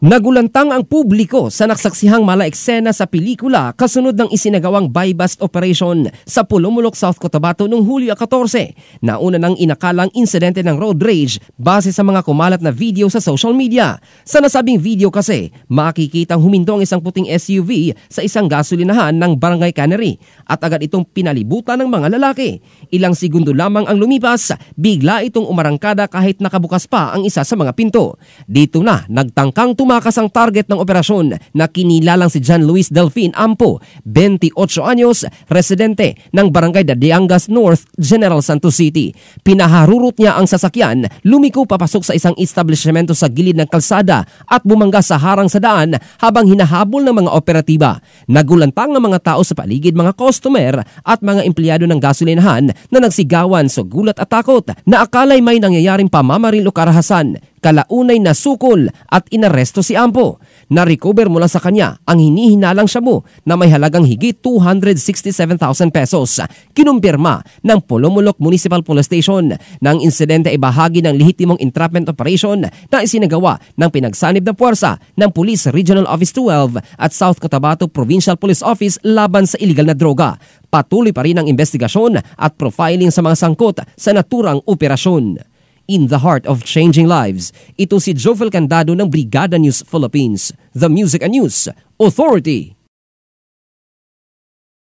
Nagulantang ang publiko sa nasaksihang malaeksena sa pelikula kasunod ng isinagawang buy-bust operation sa Pulumulok, South Cotabato noong Hulyo 14. Nauna ng inakalang insidente ng road rage base sa mga kumalat na video sa social media. Sa nasabing video kasi, makikitang huminto ang isang puting SUV sa isang gasolinahan ng Barangay Cannery at agad itong pinalibutan ng mga lalaki. Ilang segundo lamang ang lumipas, bigla itong umarangkada kahit nakabukas pa ang isa sa mga pinto. Dito na nagtangkang tumakas ang target ng operasyon na kinilalang si John Luis Delfin Ampo, 28 anyos, residente ng Barangay Dadiangas North, General Santos City. Pinaharurot niya ang sasakyan, lumiko papasok sa isang establishmento sa gilid ng kalsada at bumangga sa harang sa daan habang hinahabol ng mga operatiba. Nagulantang ang mga tao sa paligid, mga customer at mga empleyado ng gasolinahan na nagsigawan sa gulat at takot na akalay may nangyayaring pamamaril o karahasan. Kalaunay na sukol at inaresto si Ampo. Na-recover mula sa kanya ang hinihinalang shabu na may halagang higit 267,000 pesos. Kinumpirma ng Pulumulok Municipal Police Station na ang insidente ay bahagi ng lehitimong entrapment operation na isinagawa ng pinagsanib na puwersa ng Police Regional Office 12 at South Cotabato Provincial Police Office laban sa iligal na droga. Patuloy pa rin ang investigasyon at profiling sa mga sangkot sa naturang operasyon. In the heart of changing lives, ito si Jovel Candado ng Brigada News Philippines, the Music and News Authority.